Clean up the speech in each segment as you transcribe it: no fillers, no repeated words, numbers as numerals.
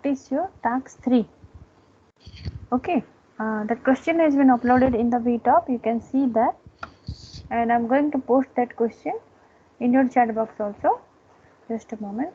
practice your task 3. Okay, that question has been uploaded in the VTop. You can see that, and I'm going to post that question in your chat box also. Just a moment.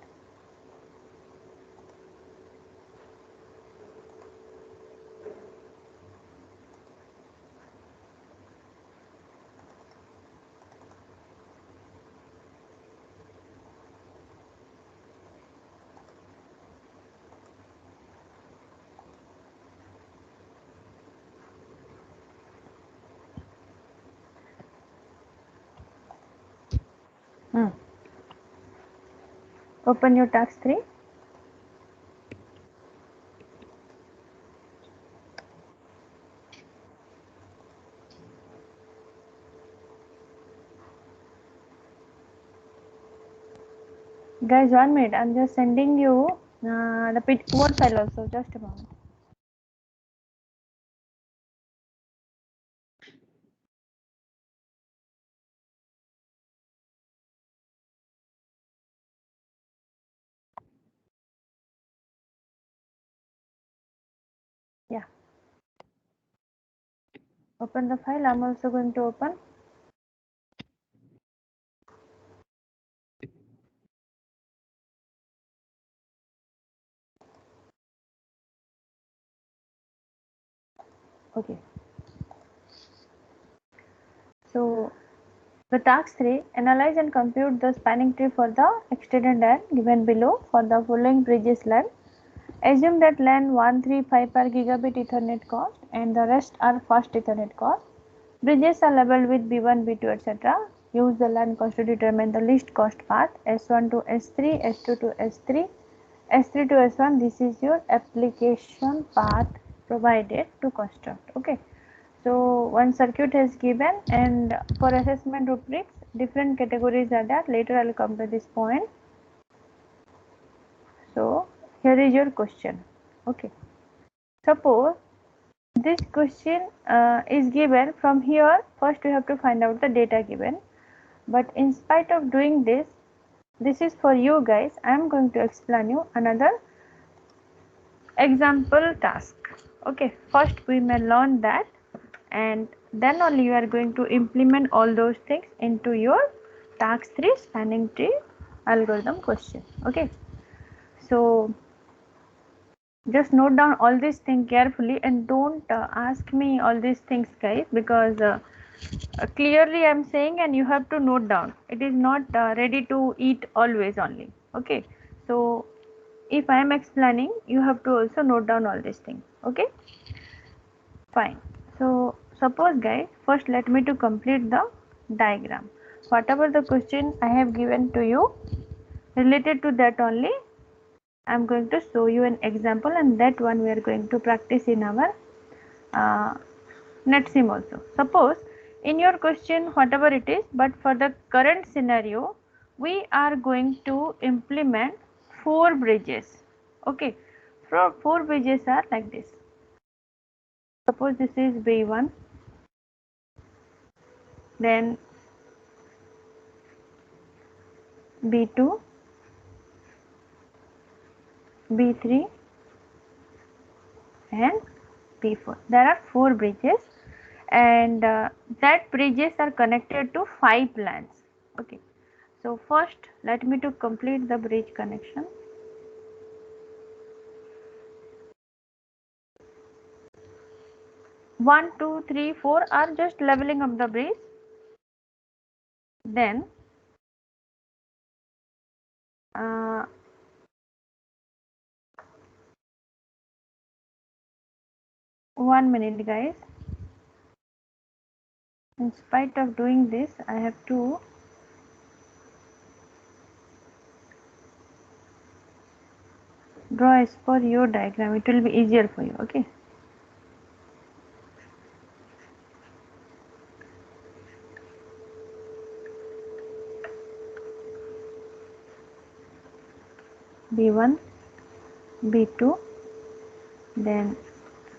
Open your task 3. Guys, 1 minute. I'm just sending you the Word file also. Just a moment. Yeah. Open the file. I'm also going to open. Okay. So the task 3, analyze and compute the spanning tree for the extended LAN given below for the following bridges LAN. Assume that LAN 135 per gigabit Ethernet cost and the rest are fast Ethernet cost. Bridges are labeled with B1, B2, etc. Use the LAN cost to determine the least cost path S1 to S3, S2 to S3, S3 to S1. This is your application path provided to construct. Okay. So one circuit is given, and for assessment rubrics different categories are there. Later I will come to this point. So here is your question. Okay, suppose this question is given. From here first we have to find out the data given, but in spite of doing this, this is for you guys. I am going to explain you another example task. Okay, first we may learn that, and then only you are going to implement all those things into your task 3 spanning tree algorithm question. Okay, so just note down all these things carefully and don't ask me all these things, guys, because clearly I am saying and you have to note down. It is not ready to eat always only. Okay, so if I am explaining, you have to also note down all these things. Okay, fine. So suppose, guys, first let me to complete the diagram. Whatever the question I have given to you, related to that only I am going to show you an example, and that one we are going to practice in our NetSim also. Suppose in your question whatever it is, but for the current scenario we are going to implement 4 bridges. Okay, 4 bridges are like this. Suppose this is B1, then B2, B3 and B4. There are 4 bridges, and that bridges are connected to 5 LANs. Okay, so first let me to complete the bridge connection. One, two, three, 4 are just leveling up the bridge. Then 1 minute, guys. In spite of doing this, I have to draw as per your diagram. It will be easier for you. Okay. B1, B2, then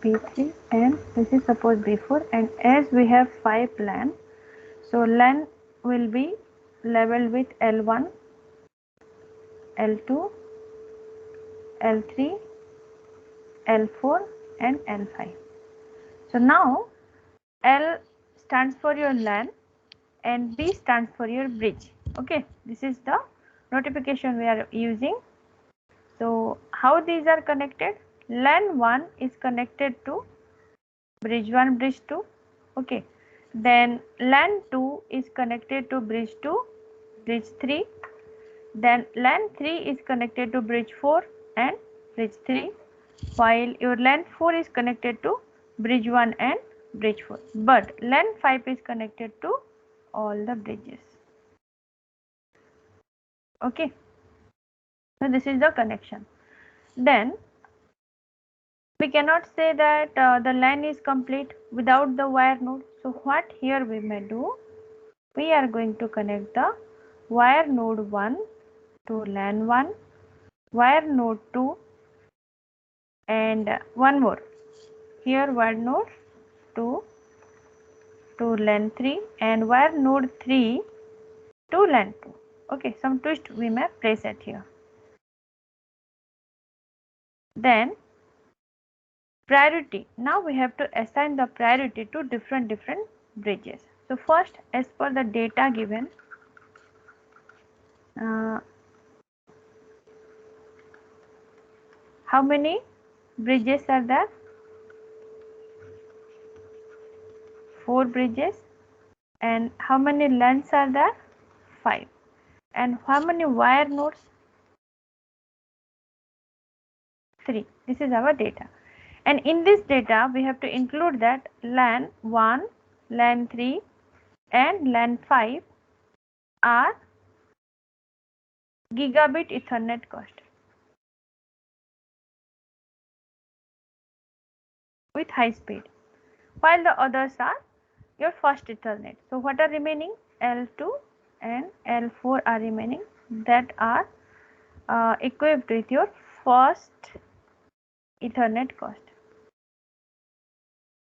B3, and this is suppose B4, and as we have 5 LAN, so LAN will be labeled with L1, L2, L3 L4 and L5. So now L stands for your LAN and B stands for your bridge. Okay, this is the notification we are using. So how these are connected? LAN 1 is connected to bridge 1, bridge 2. Okay, then LAN 2 is connected to bridge 2, bridge 3. Then LAN 3 is connected to bridge 4 and bridge 3, while your LAN 4 is connected to bridge 1 and bridge 4. But LAN 5 is connected to all the bridges. Okay, so this is the connection. Then we cannot say that the LAN is complete without the wire node. So what here we may do, we are going to connect the wire node 1 to LAN 1, wire node 2, and one more here, wire node 2 to LAN 3 and wire node 3 to LAN 2. Okay, some twist we may place it here. Then priority. Now we have to assign the priority to different bridges. So first, as per the data given, how many bridges are there? 4 bridges. And how many LANs are there? 5. And how many wire nodes? 3. This is our data. And in this data, we have to include that LAN 1, LAN 3 and LAN 5 are gigabit Ethernet cost with high speed, while the others are your fast Ethernet. So what are remaining? L2 and L4 are remaining, that are equipped with your fast Ethernet cost.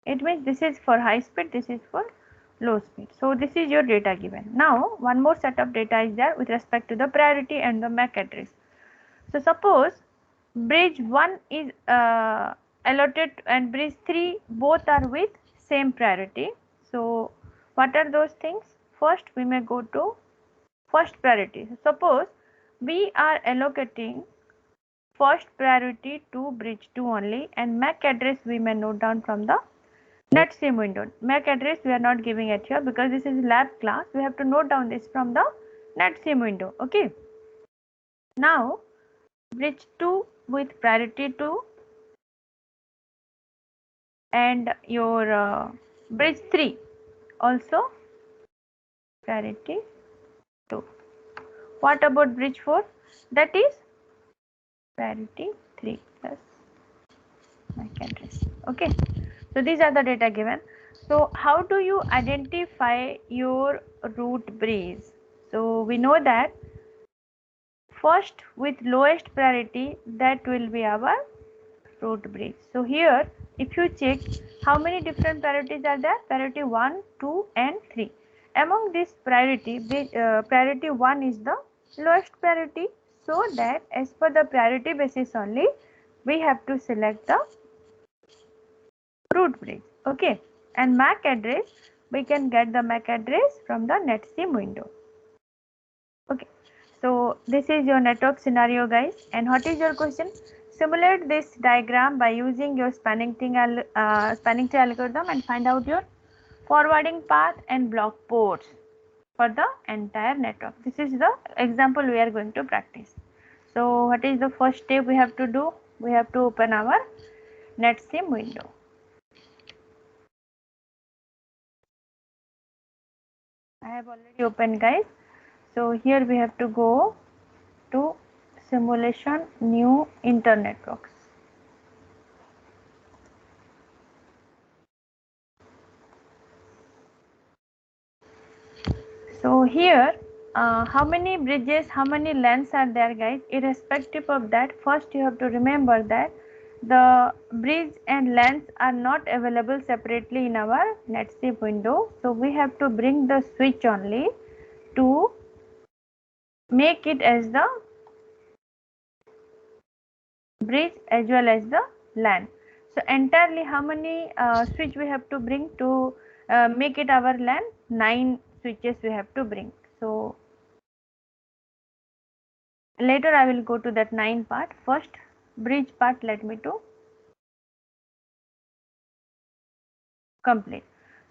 It means this is for high speed, this is for low speed. So this is your data given. Now one more set of data is there with respect to the priority and the MAC address. So suppose bridge 1 is allotted and bridge 3 both are with same priority. So what are those things? First we may go to first priority. Suppose we are allocating first priority to bridge 2 only, and MAC address we may note down from the NetSim window. MAC address we are not giving it here because this is lab class. We have to note down this from the NetSim window. Okay. Now bridge 2 with priority 2 and your bridge 3 also priority 2. What about bridge 4? That is priority 3 plus MAC address. Okay. So these are the data given. So how do you identify your root bridge? So we know that first with lowest priority, that will be our root bridge. So here if you check how many different priorities are there, priority 1, 2 and 3. Among this priority, priority 1 is the lowest priority, so that as per the priority basis only we have to select the root bridge. Okay, and MAC address, we can get the MAC address from the NetSim window. Okay, so this is your network scenario guys, and what is your question? Simulate this diagram by using your spanning tree algorithm and find out your forwarding path and block ports for the entire network. This is the example we are going to practice. So what is the first step we have to do? We have to open our NetSim window. I have already opened guys. So here we have to go to simulation new internet networks. So here how many bridges, how many LANs are there guys? Irrespective of that, first you have to remember that the bridge and LANs are not available separately in our NetSim window. So we have to bring the switch only to make it as the bridge as well as the LAN. So entirely how many switch we have to bring to make it our LAN? 9 switches we have to bring. So later I will go to that 9 part. First bridge part let me to complete.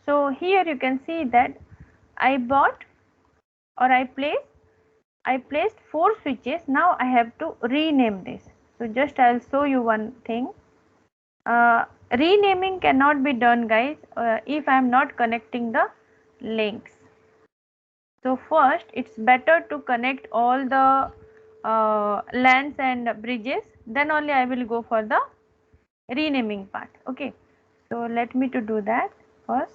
So here you can see that I bought or I placed 4 switches. Now I have to rename this. So just I will show you one thing. Renaming cannot be done guys if I am not connecting the links. So first it's better to connect all the LANs and bridges, then only I will go for the renaming part. Okay, so let me to do that first.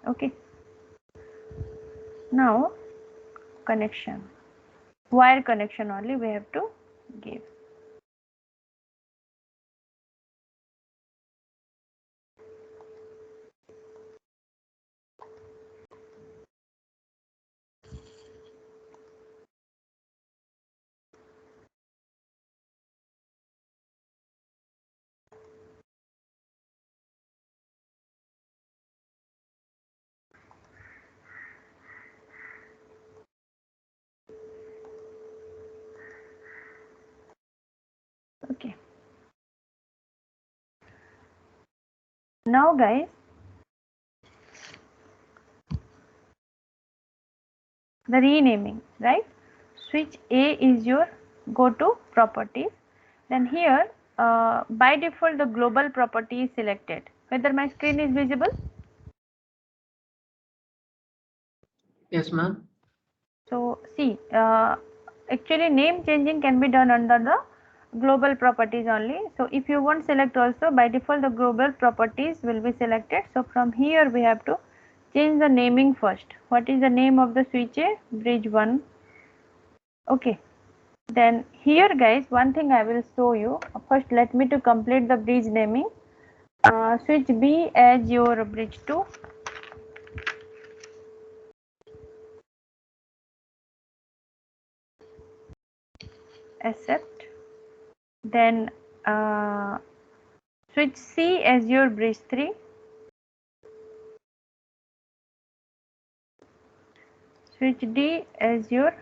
Okay, now connection, wire connection only we have to give. Okay, now guys, the renaming, right? Switch A is your go to properties. Then here by default the global property is selected. Whether my screen is visible? Yes, ma'am. So see, actually name changing can be done under the global properties only. So if you want select also, by default the global properties will be selected. So from here we have to change the naming first. What is the name of the switch A? Bridge 1. Okay. Then here guys, one thing I will show you. First let me to complete the bridge naming. Switch B as your bridge 2. Accept. Then switch C as your bridge 3. Switch D as your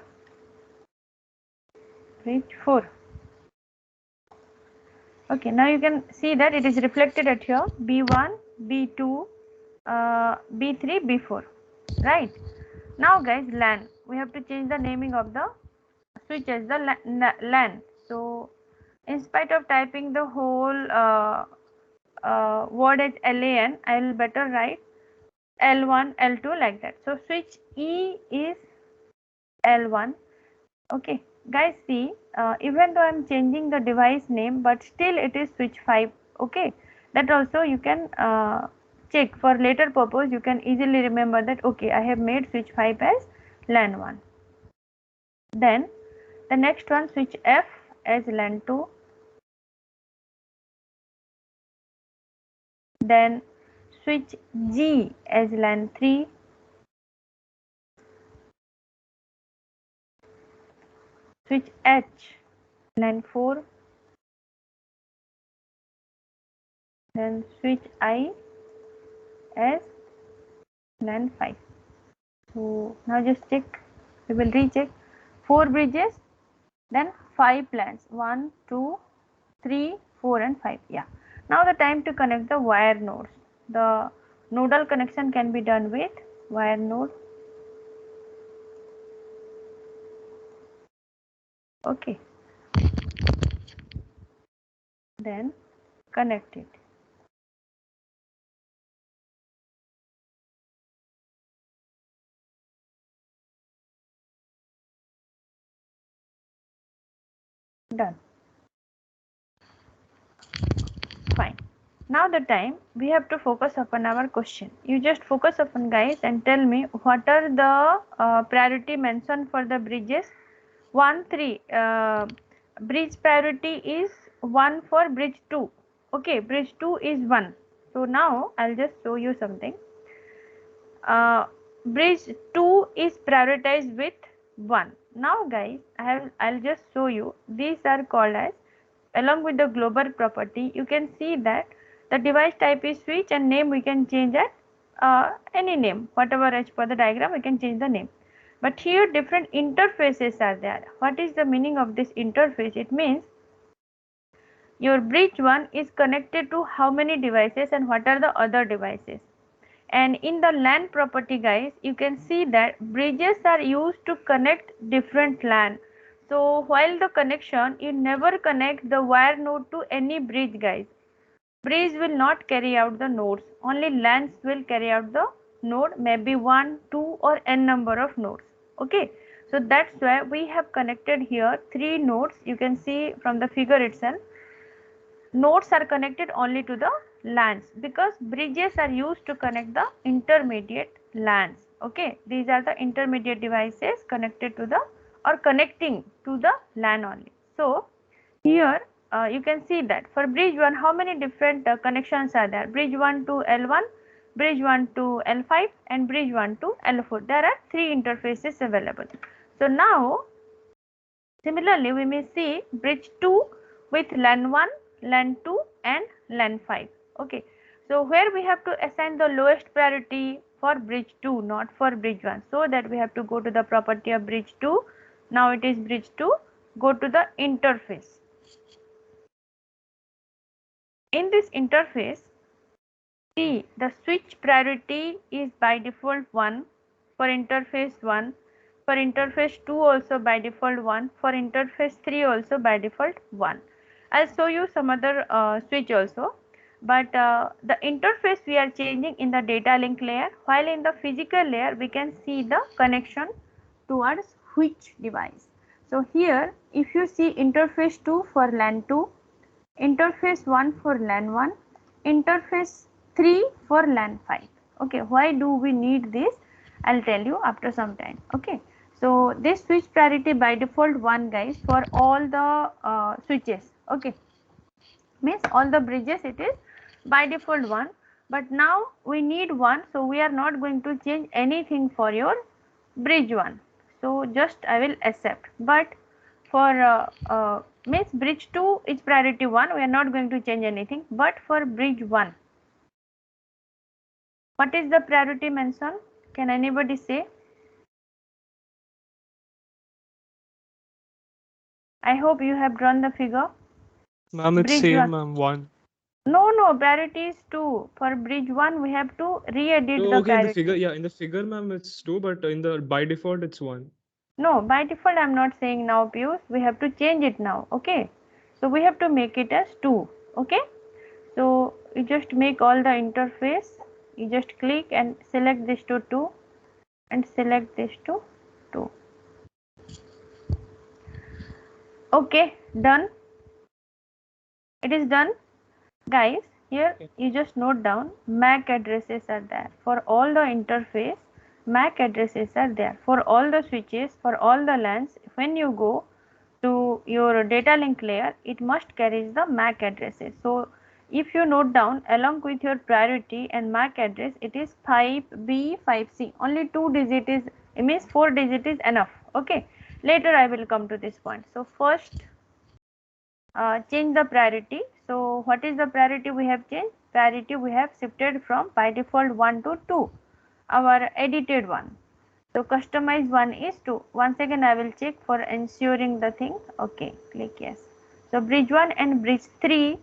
bridge 4. Okay, now you can see that it is reflected at here B1, B2, B3, B4, right? Now guys, LAN, we have to change the naming of the switch as the LAN. So in spite of typing the whole word as LAN, I will better write L1, L2 like that. So switch E is L1. Okay, guys, see, even though I am changing the device name, but still it is switch 5. Okay, that also you can check for later purpose. You can easily remember that. Okay, I have made switch 5 as LAN 1. Then the next one, switch F as LAN 2. Then switch G as LAN 3. Switch H LAN 4. Then switch I as LAN 5. So now just check, we will recheck 4 bridges, then 5 LANs, 1, 2, 3, 4 and 5. Yeah. Now the time to connect the wire nodes. The nodal connection can be done with wire node. Okay. Then connect it. Done. Fine. Now the time we have to focus upon our question. You just focus upon guys and tell me what are the priority mentioned for the bridges. 1, 3. Bridge priority is 1 for bridge 2. Okay, bridge 2 is 1. So now I'll just show you something. bridge 2 is prioritized with 1. Now guys, I'll just show you. These are called as, along with the global property, you can see that the device type is switch and name we can change at any name, whatever as per the diagram we can change the name. But here different interfaces are there. What is the meaning of this interface? It means your bridge 1 is connected to how many devices and what are the other devices. And in the LAN property guys, you can see that bridges are used to connect different LAN. So while the connection, you never connect the wire node to any bridge guys. Bridge will not carry out the nodes, only LANs will carry out the node, maybe 1, 2 or n number of nodes. Okay, so that's why we have connected here 3 nodes. You can see from the figure itself, nodes are connected only to the LANs because bridges are used to connect the intermediate LANs. Okay, these are the intermediate devices connected to the or connecting to the LAN only. So here you can see that for bridge 1 how many different connections are there. Bridge 1 to L1, bridge 1 to L5 and bridge 1 to L4. There are 3 interfaces available. So now similarly, we may see bridge 2 with LAN 1, LAN 2 and LAN 5. Okay. So where we have to assign the lowest priority for bridge 2, not for bridge 1. So that we have to go to the property of bridge 2. Now it is bridge 2. Go to the interface. In this interface, see the switch priority is by default 1 for interface 1. For interface 2 also by default 1, for interface 3 also by default 1. I'll show you some other switch also, but the interface we are changing in the data link layer, while in the physical layer we can see the connection towards which device. So here if you see interface 2 for LAN 2, interface 1 for LAN 1, interface 3 for LAN 5. Okay, why do we need this? I'll tell you after some time. Okay, so this switch priority by default 1 guys for all the switches. Okay, means all the bridges it is by default 1, but now we need 1, so we are not going to change anything for your bridge 1. So just I will accept, but for means bridge 2 is priority 1, we are not going to change anything, but for bridge 1 what is the priority mentioned? Can anybody say? I hope you have drawn the figure. Ma'am, it's Bridge same, 1. ma'am, 1. No, priority is 2. For bridge 1 we have to re-edit Oh, the okay, in the priority. figure, yeah, in the figure, ma'am, it's 2, but in the by default, it's 1. No, by default I'm not saying now Piyush, we have to change it now. Okay, so we have to make it as 2. Okay, so you just make all the interface, you just click and select this to 2 and select this to 2. Okay, done. It is done guys. Here you just note down MAC addresses are there for all the interface. MAC addresses are there for all the switches, for all the LANs. When you go to your data link layer, it must carry the MAC addresses. So if you note down along with your priority and MAC address, it is 5B, 5C. Only 2 digit is, it means 4 digit is enough. Okay, later I will come to this point. So first change the priority. So what is the priority we have changed? Priority we have shifted from by default 1 to 2, our edited one. So customize one is 2. Once again I will check for ensuring the thing. Okay, click yes. So bridge 1 and bridge 3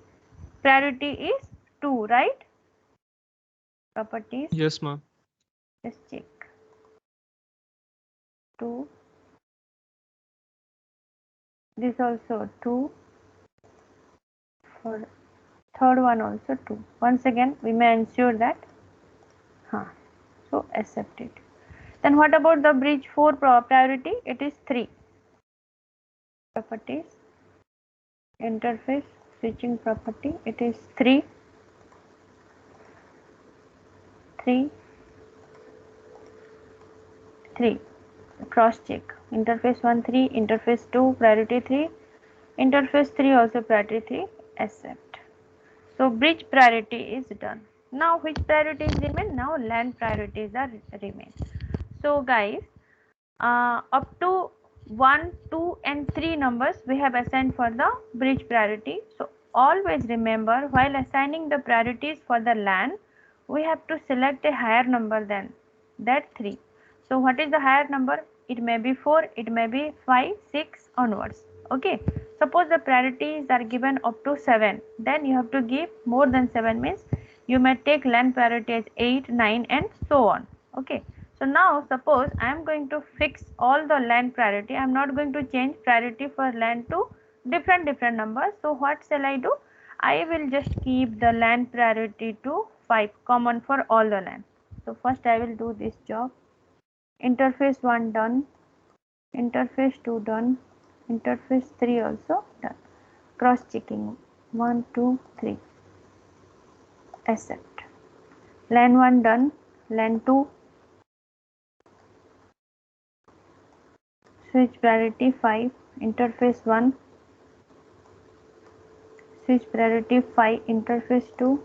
priority is 2, right? Properties. Yes, ma'am. Let's check. 2. This also 2. For third one also 2. Once again we may ensure that. So accept it. Then what about the bridge 4 priority? It is 3. Properties, interface, switching property, it is 3. 3. Cross check. Interface 1 3, interface 2 priority 3, interface 3 also priority 3, accept. So bridge priority is done. Now which priorities remain? Now LAN priorities are remain. So guys, up to 1, 2 and 3 numbers we have assigned for the bridge priority. So always remember, while assigning the priorities for the LAN, we have to select a higher number than that 3. So what is the higher number? It may be 4, it may be 5, 6 onwards. Okay, suppose the priorities are given up to 7, then you have to give more than 7, means you may take LAN priority as 8, 9 and so on. Okay, so now suppose I am going to fix all the LAN priority. I am not going to change priority for LAN to different numbers. So what shall I do? I will just keep the LAN priority to 5, common for all the LAN. So first I will do this job. Interface 1 done, interface 2 done, interface 3 also done. Cross checking 1, 2, 3. Accept. LAN 1 done, LAN 2. Switch priority 5, interface 1. Switch priority 5, interface 2.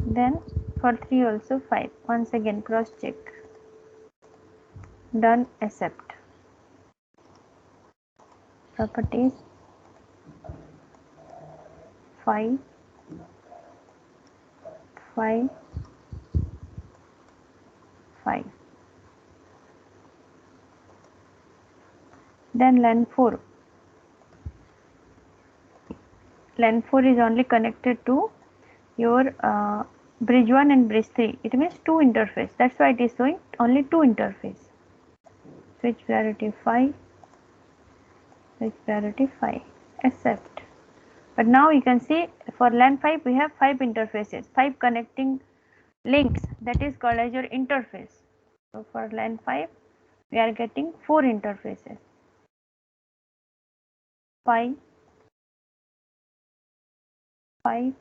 Then for 3 also 5. Once again cross check. Done. Accept. Properties 5, 5, 5. Then LAN 4. LAN 4 is only connected to your bridge 1 and bridge 3. It means 2 interface. That's why it is showing only 2 interface. Switch priority 5. Switch priority 5. Accept. But now you can see for LAN 5 we have 5 interfaces, 5 connecting links, that is called as your interface. So for LAN 5 we are getting 4 interfaces. 5, 5,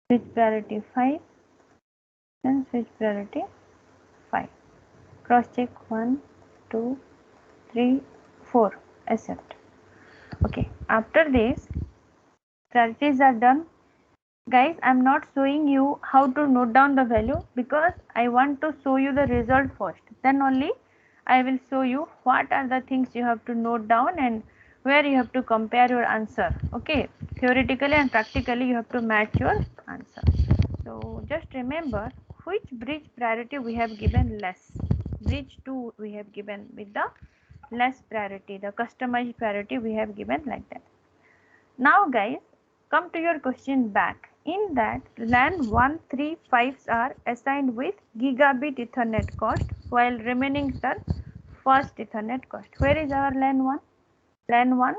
switch priority 5, then switch priority 5. Cross check 1, 2, 3, 4. Accept. Okay, after this priorities are done. Guys, I am not showing you how to note down the value because I want to show you the result first. Then only I will show you what are the things you have to note down and where you have to compare your answer. Okay, theoretically and practically you have to match your answer. So just remember which bridge priority we have given less. Bridge 2 we have given with the less priority, the customized priority we have given like that. Now guys, come to your question back. In that, LAN 1, 3, 5s are assigned with gigabit Ethernet cost while remaining are fast Ethernet cost. Where is our LAN 1? LAN 1,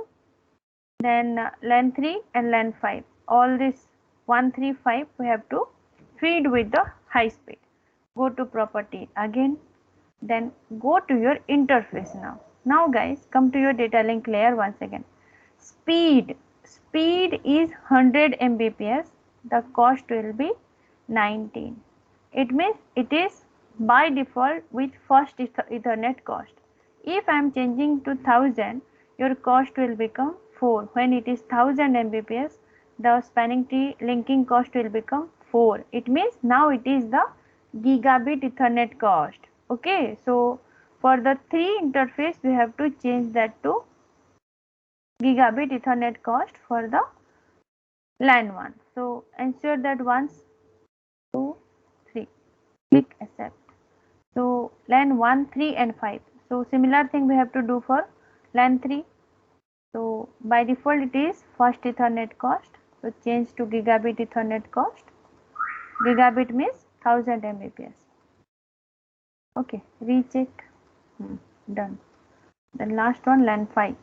then LAN 3 and LAN 5. All this 1, 3, 5 we have to feed with the high speed. Go to property again, then go to your interface now. Now guys, come to your data link layer once again. Speed is 100 Mbps, the cost will be 19. It means it is by default with fast Ethernet cost. If I am changing to 1000, your cost will become 4. When it is 1000 Mbps, the spanning tree linking cost will become 4. It means now it is the gigabit Ethernet cost. Okay, so for the 3 interface we have to change that to gigabit Ethernet cost for the LAN 1. So ensure that once, 2, 3, click accept. So LAN 1, 3 and 5. So similar thing we have to do for LAN 3. So by default it is fast Ethernet cost. So change to gigabit Ethernet cost. Gigabit means 1000 Mbps. Okay, recheck. Done. Then last one, LAN 5.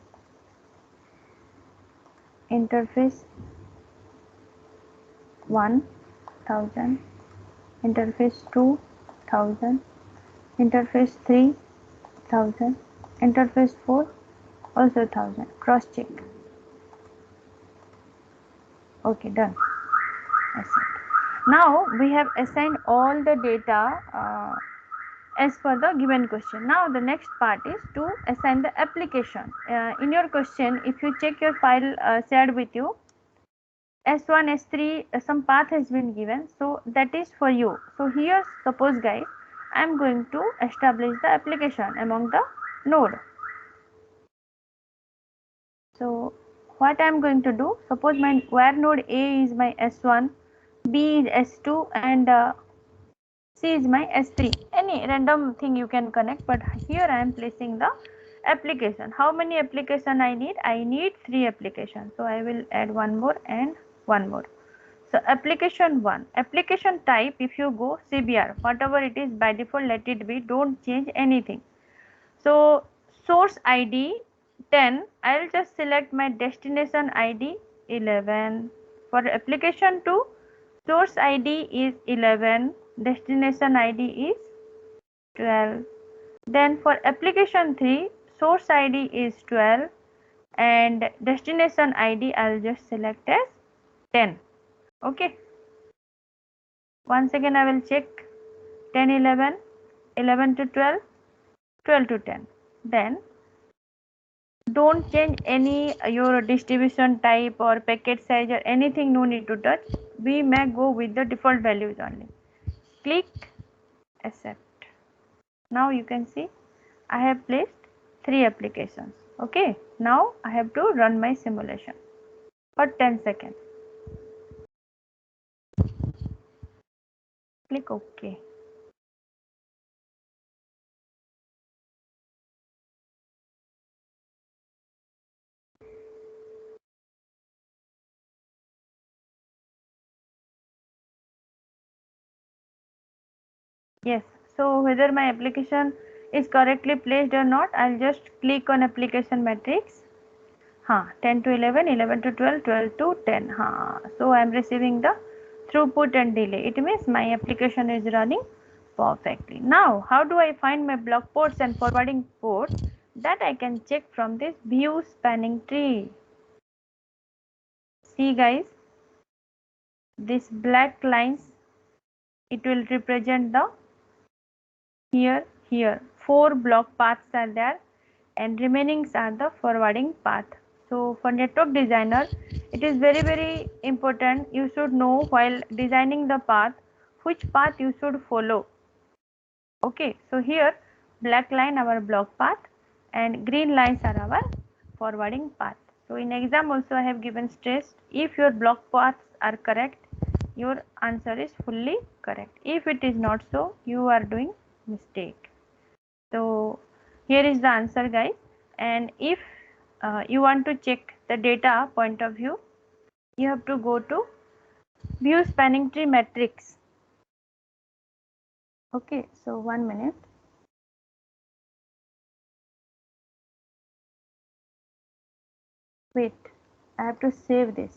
Interface 1000, interface 2000, interface 3000, interface 4 also 1000. Cross check. Okay, done. Accept. Now we have assigned all the data as per the given question. Now the next part is to assign the application. In your question, if you check your file shared with you, S1, S3, some path has been given. So that is for you. So here, suppose guys, I am going to establish the application among the node. So what I am going to do, suppose my where node A is my S1, B is S2 and C is my S3. Any random thing you can connect, but here I am placing the application. How many application I need? I need 3 applications. So I will add one more and one more. So application 1, application type, if you go CBR, whatever it is by default, let it be, don't change anything. So source ID 10, I will just select my destination ID 11. For application 2, source ID is 11, destination ID is 12. Then for application 3, source ID is 12 and destination ID I will just select as 10. Okay. Once again I will check 10, 11, 11 to 12, 12 to 10. Then don't change any your distribution type or packet size or anything, no need to touch. We may go with the default values only. Click accept. Now you can see I have placed 3 applications. Okay, now I have to run my simulation for 10 seconds. Click OK. Yes, so whether my application is correctly placed or not, I'll just click on application matrix. 10 to 11, 11 to 12, 12 to 10. So I am receiving the throughput and delay. It means my application is running perfectly. Now, how do I find my block ports and forwarding ports? That I can check from this view spanning tree. See guys, this black lines, it will represent the here 4 block paths are there and remainings are the forwarding path. So for network designer, it is very important, you should know while designing the path which path you should follow. Okay, so here black line our block path and green lines are our forwarding path. So in exam also I have given stress, if your block paths are correct, your answer is fully correct. If it is not so, you are doing mistake. So here is the answer guys, and if you want to check the data point of view, you have to go to view spanning tree matrix. Okay, so 1 minute. Wait, I have to save this.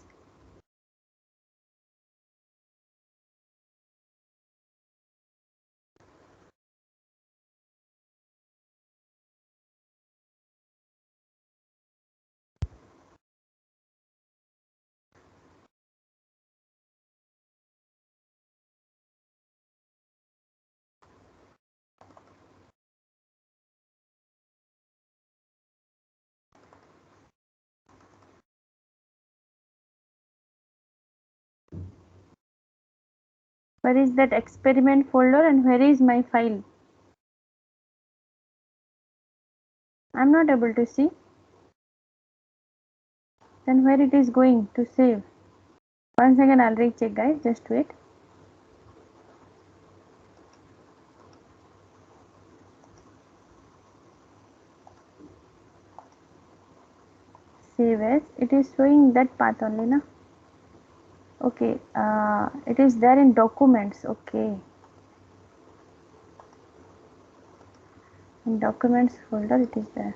Where is that experiment folder and where is my file? I am not able to see. Then where it is going to save? Once again I'll recheck guys, just wait. Save as, it is showing that path only na. Okay, it is there in documents. Okay, in documents folder it is there.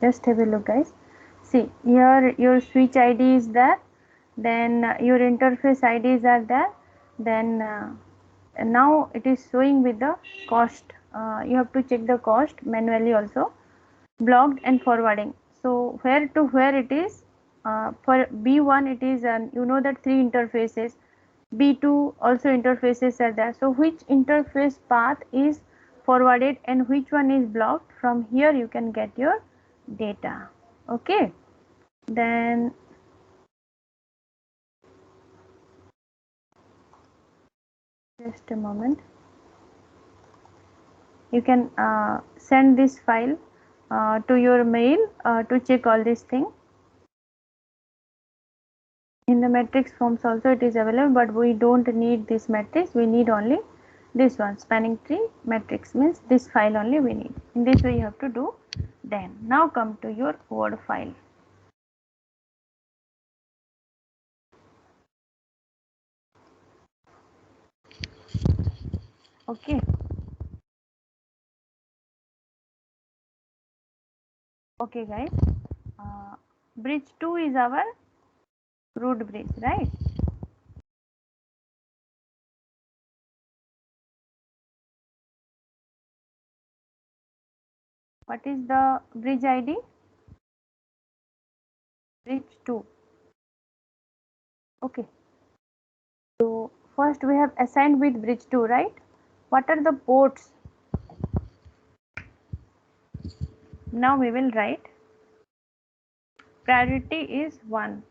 Just have a look guys. See here your switch ID is there, then your interface IDs are there, then now it is showing with the cost. You have to check the cost manually also, blocked and forwarding. So where to where it is, for B1 it is you know that 3 interfaces, B2 also interfaces are there. So which interface path is forwarded and which one is blocked. From here you can get your data. Okay, then just a moment, you can send this file to your mail to check all these things. In the matrix forms also it is available, but we don't need this matrix, we need only this one, spanning tree matrix, means this file only we need. In this way you have to do. Then now come to your Word file. Okay, okay guys, bridge 2 is our root bridge, right? What is the bridge ID? Bridge 2. Okay, so first we have assigned with bridge 2, right? What are the ports? Now we will write priority is 1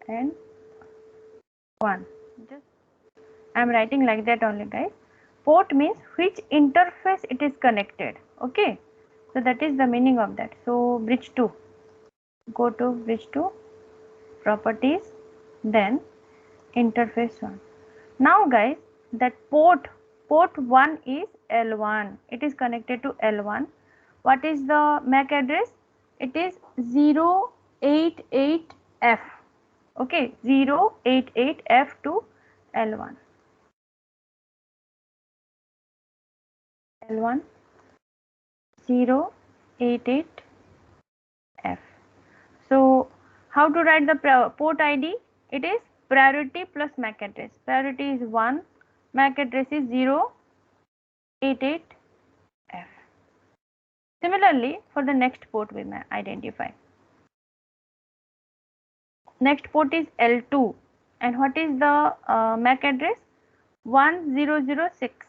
and 1. Just I am writing like that only, guys. Port means which interface it is connected. Okay, so that is the meaning of that. So bridge 2, go to bridge 2, properties, then interface 1. Now guys, that port 1 is L1, it is connected to L1. What is the MAC address? It is 088F. Okay, 088F to L1. L1 088F. So how to write the port ID? It is priority plus MAC address. Priority is 1, MAC address is 088F. Similarly, for the next port we may identify. Next port is L2, and what is the MAC address? 1006.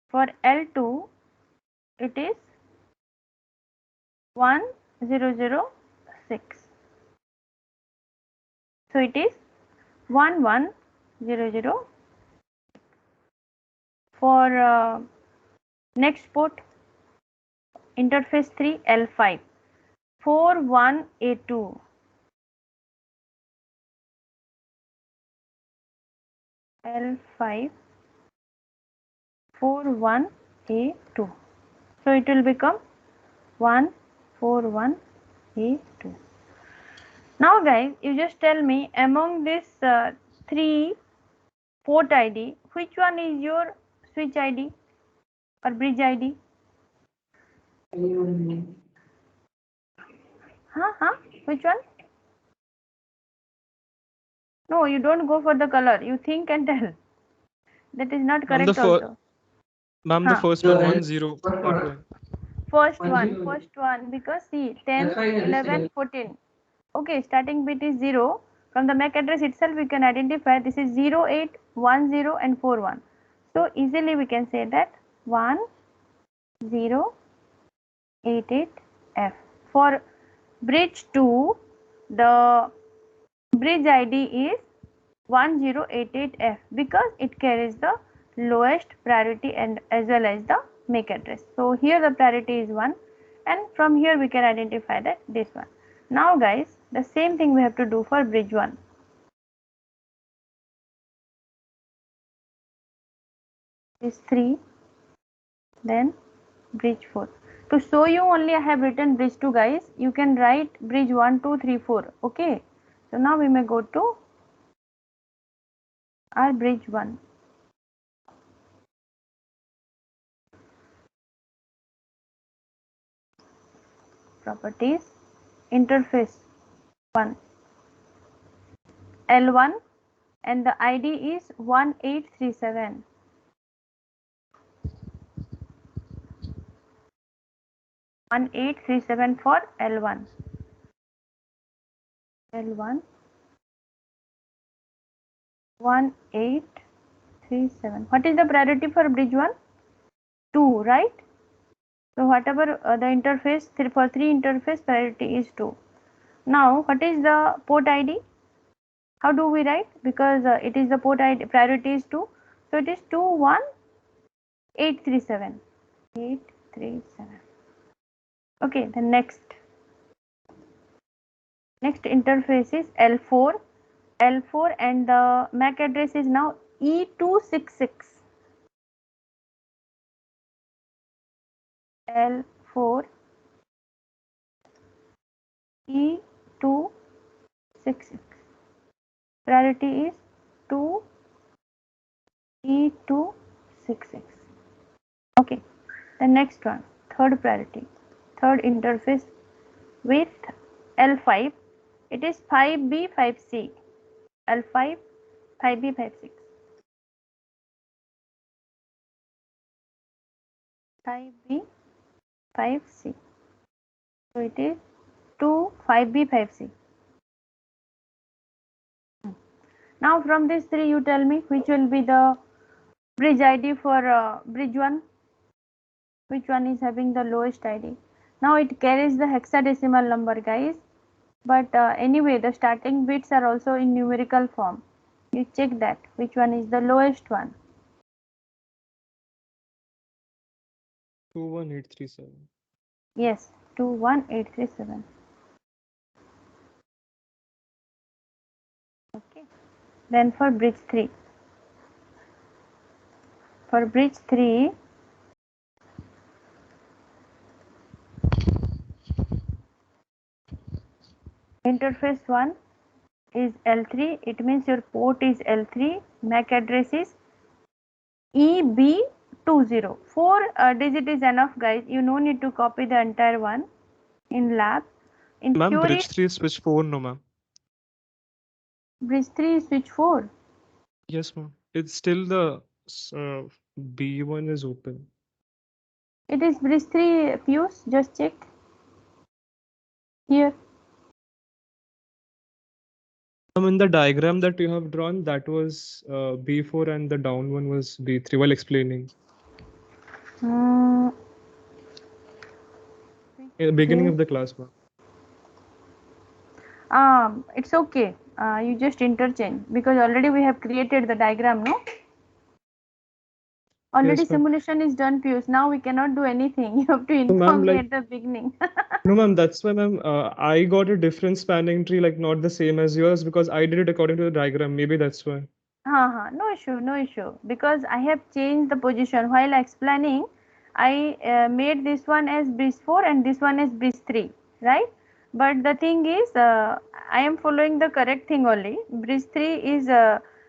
For L2, it is 1006. So it is 1100. For next port, interface 3, L5, 41A2. L5 41A2. So it will become 141A2. Now guys, you just tell me among this 3 port ID, which one is your switch ID or bridge ID? Which one? No, you don't go for the color. You think and tell. That is not Ma'am, correct also. Ma'am, the first one, 10, not 1. First one, because see, 10, 11, 14. Okay, starting bit is 0. From the MAC address itself, we can identify this is 0, 8, 1, 0 and 4, 1. So easily we can say that 1, 0, 8, 8, F. For bridge 2, the bridge ID is 1088F because it carries the lowest priority and as well as the MAC address. So here the priority is 1, and from here we can identify that this one. Now guys, the same thing we have to do for bridge 1. Is 3, then bridge 4. To show you only I have written bridge 2 guys. You can write bridge 1, 2, 3, 4. Okay. So now we may go to our bridge 1. Properties, interface 1, L1, and the ID is 1837. for L1. L1 1837. 837. What is the priority for bridge 1? 2, right? So whatever the interface, for 3 interface, priority is 2. Now what is the port ID? How do we write? Because it is the port ID, priority is 2. So it is 21837. 837. Okay, the next interface is L4. L4 and the MAC address is now E266. L4 E266. Priority is 2 E266. Okay, the next one, third priority, third interface with L5. It is 5B 5C. L5 5B 56. 5B 5C. So it is 2 5B 5C. Now from these three, you tell me which will be the bridge ID for bridge 1. Which one is having the lowest ID? Now it carries the hexadecimal number, guys. But anyway, the starting bits are also in numerical form. You check that which one is the lowest one. 21837. Yes, 21837. Okay. Then for bridge 3. For bridge 3, interface 1 is L3. It means your port is L3. MAC address is EB20. 4 digit is enough, guys. You no need to copy the entire one in lab. In Ma'am, theory, bridge 3 is switch 4, no ma'am. bridge 3 is switch 4. Yes, ma'am. It's still the B1 is open. It is bridge 3, Pius. Just check here. In the diagram that you have drawn, that was B4 and the down one was B3 while explaining. In the beginning of the class, ma'am. It's okay. You just interchange because already we have created the diagram, no? Already Yes, ma'am. simulation is done, Pius. Now we cannot do anything. You have to No, ma'am, inform me like, at the beginning. no, ma'am, that's why, ma'am, I got a different spanning tree, like not the same as yours, because I did it according to the diagram. Maybe that's why. No issue, no issue. Because I have changed the position while explaining. I made this one as bridge 4 and this one as bridge 3, right? But the thing is, I am following the correct thing only. Bridge 3 is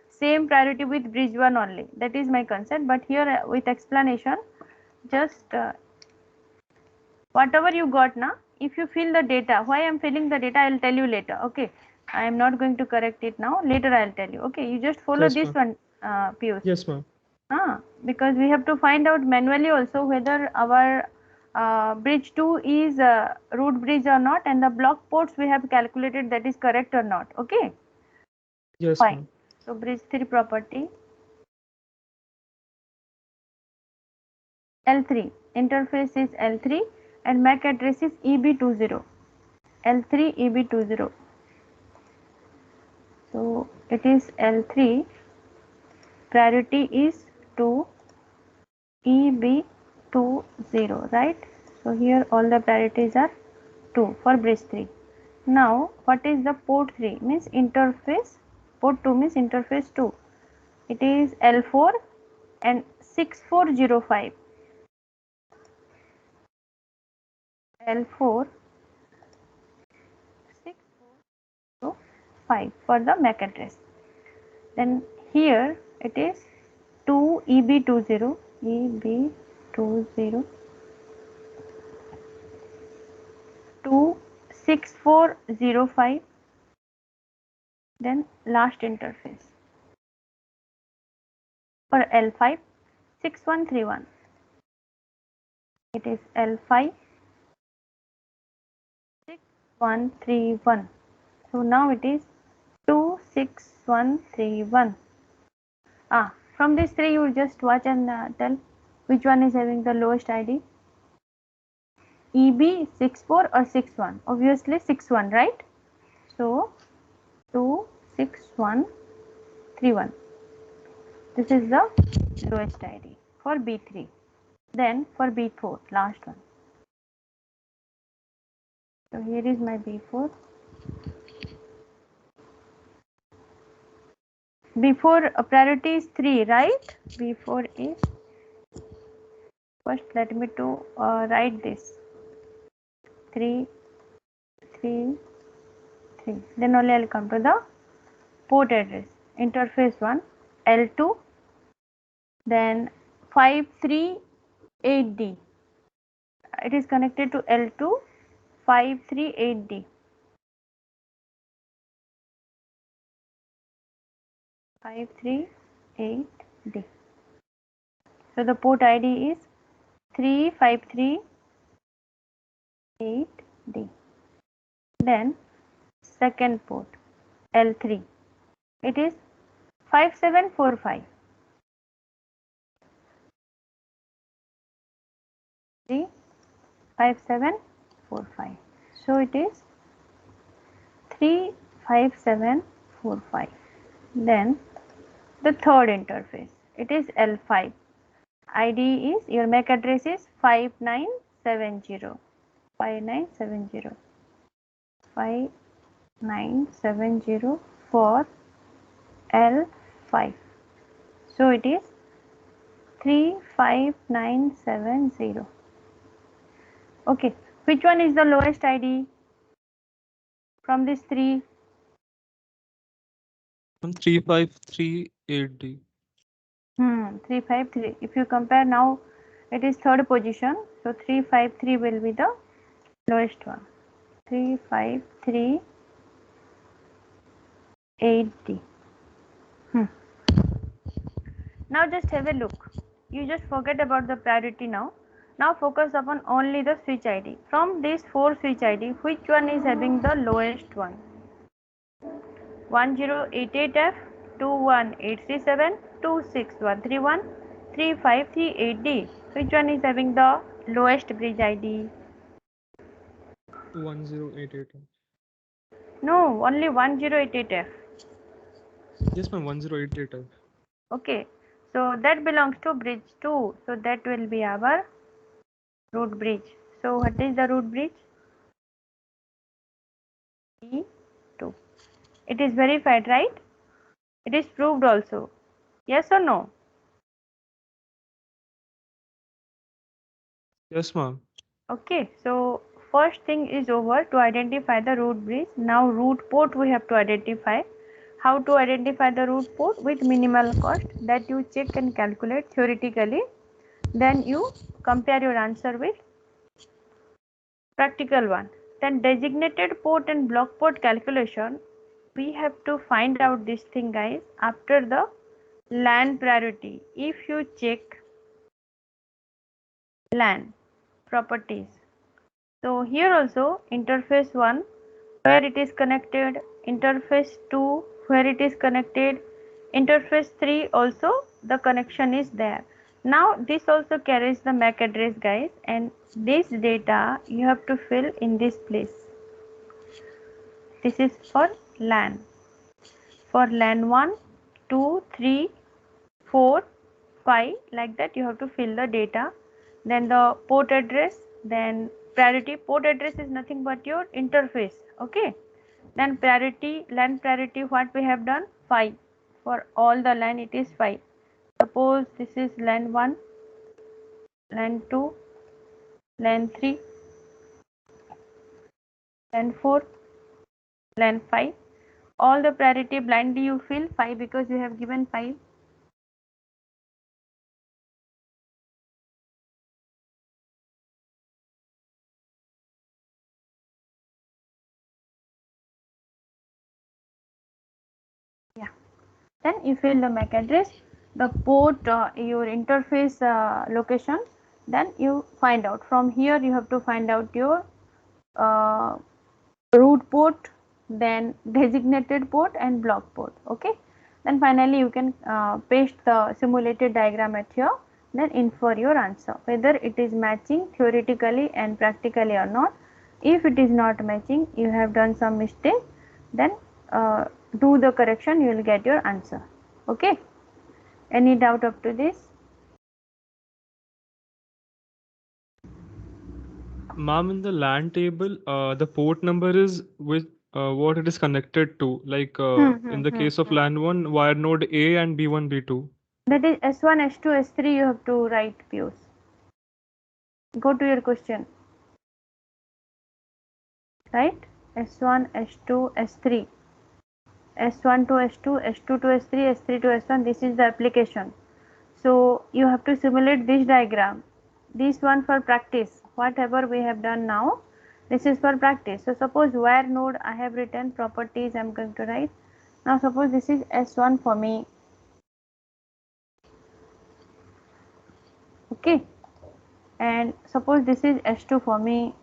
same priority with bridge 1 only. That is my concept. But here with explanation, just whatever you got now, if you fill the data, why I am filling the data, I will tell you later. Okay, I am not going to correct it now. Later I will tell you. Okay, you just follow Yes, this ma'am. one, Piyush. Yes, ma'am. Because we have to find out manually also whether our bridge 2 is root bridge or not, and the block ports we have calculated that is correct or not. Okay, Yes, fine. ma'am. So bridge 3 property, L3 interface is L3 and MAC address is EB20. L3 EB20. So it is L3, priority is 2 EB20, right? So here all the priorities are 2 for bridge 3. Now what is the port 3? Means interface, port 2 means interface 2. It is L4 and 6405. L4 6405 for the MAC address. Then here it is 2 EB20, EB20, 26405. Then last interface for L5 6131. It is L5 6131. So now it is 26131. From these three, you just watch and tell which one is having the lowest ID. EB 64 or 61? Obviously 61, right? So 26131. This is the lowest ID for B3. Then for B4, last one. So here is my B4. B4 priority is 3, right? B4 is, first let me to write this 3, 3, 3. Then only I'll come to the port address. Interface 1, L2, then 538D. It is connected to L2 538D. 538D. So the port ID is 3538D. Then second port L3. It is 5745. 5745. So it is 35745. Then the third interface, it is L5. ID is, your MAC address is 5970. 5970. 5970 for L5. So it is 35970. Okay, which one is the lowest ID from these three? 3538D. 353. If you compare now, it is third position. So 353 will be the lowest one. 3538D. Now just have a look. You just forget about the priority now. Now focus upon only the switch ID. From these four switch ID, which one is having the lowest one? 1088F, 21837, 26131, 3538D. Which one is having the lowest bridge ID? 1088. No, only 1088F. Yes, ma'am. 1088. Okay, so that belongs to bridge 2. So that will be our root bridge. So what is the root bridge? E2. It is verified, right? It is proved also. Yes or no? Yes, ma'am. Okay, so first thing is over to identify the root bridge. Now root port we have to identify. How to identify the root port? With minimal cost, that you check and calculate theoretically. Then you compare your answer with practical one. Then designated port and block port calculation. We have to find out this thing, guys, after the LAN priority. If you check LAN properties, so here also interface 1 where it is connected, interface 2 where it is connected, interface 3 also the connection is there. Now this also carries the MAC address, guys, and this data you have to fill in this place. This is for LAN. For LAN 1, 2, 3, 4, 5, like that you have to fill the data. Then the port address, then priority. Port address is nothing but your interface. Okay. Then priority, LAN priority, what we have done? 5. For all the LAN it is 5. Suppose this is LAN 1, LAN 2, LAN 3, LAN 4, LAN 5. All the priority blindly you fill 5 because you have given 5. Yeah. Then you fill the MAC address, the port, your interface location. Then you find out. From here you have to find out your root port, then designated port and block port. Okay. Then finally you can paste the simulated diagram at here, then infer your answer whether it is matching theoretically and practically or not. If it is not matching, you have done some mistake, then do the correction, you will get your answer. Okay, any doubt up to this? Ma'am, in the LAN table, the port number is with what it is connected to. Like in the case of LAN 1, wire node A and B1, B2. That is S1, S2, S3 you have to write, Pius. Go to your question. Right? S1, S2, S3. S1 to S2, S2 to S3, S3 to S1. This is the application. So you have to simulate this diagram. This one for practice. Whatever we have done now, this is for practice. So suppose wire node I have written properties I am going to write. Now suppose this is S1 for me. Okay. And suppose this is S2 for me.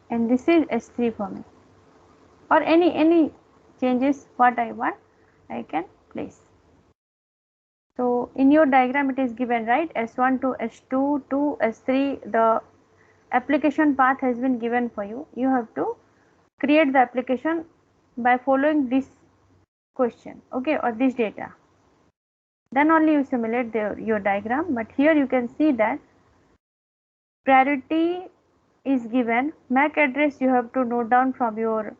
And this is S3 for me, or any changes what I want I can place. So in your diagram it is given, right, S1 to S2 to S3, the application path has been given for you. You have to create the application by following this question, okay, or this data, then only you simulate your diagram. But here you can see that priority is given, MAC address you have to note down from your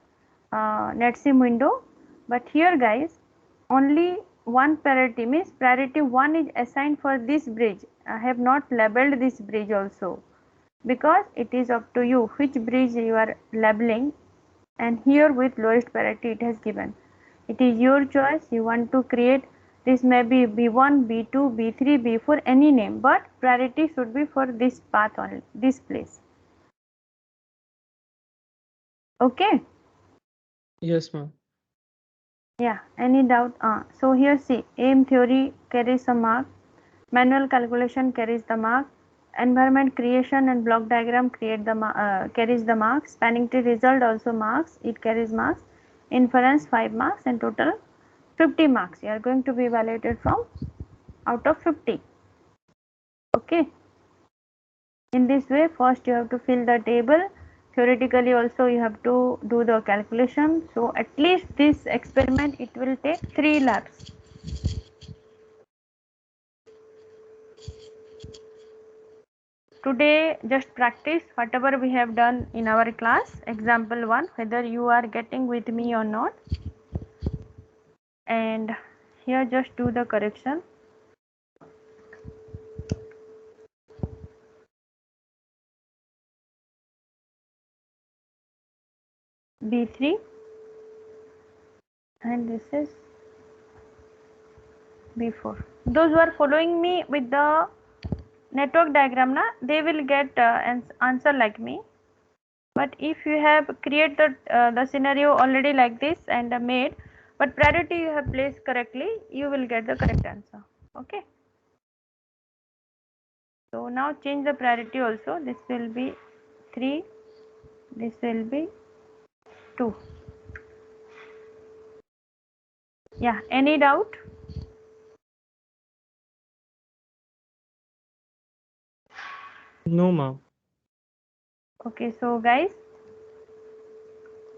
NetSim window. But here guys, only one priority, means priority 1 is assigned for this bridge. I have not labeled this bridge also, because it is up to you which bridge you are labeling, and here with lowest priority it has given. It is your choice, you want to create this, may be B1, B2, B3, B4, any name, but priority should be for this path only, this place. Okay. Yes, ma'am. Yeah, any doubt? So here see, aim theory carries a mark, manual calculation carries the mark, environment creation and block diagram carries the marks, spanning tree result also marks, it carries marks, inference 5 marks, and total 50 marks you are going to be evaluated from out of 50. Okay. In this way, first you have to fill the table. Theoretically also you have to do the calculation. So at least this experiment it will take 3 labs. Today just practice whatever we have done in our class, example 1, whether you are getting with me or not. And here just do the correction. B3 and this is B4. Those who are following me with the network diagram na, they will get an answer like me. But if you have created the scenario already like this and made, but priority you have placed correctly, you will get the correct answer. Okay. So now change the priority also. This will be 3, this will be 2. Yeah, any doubt? No, ma'am. Okay, so guys,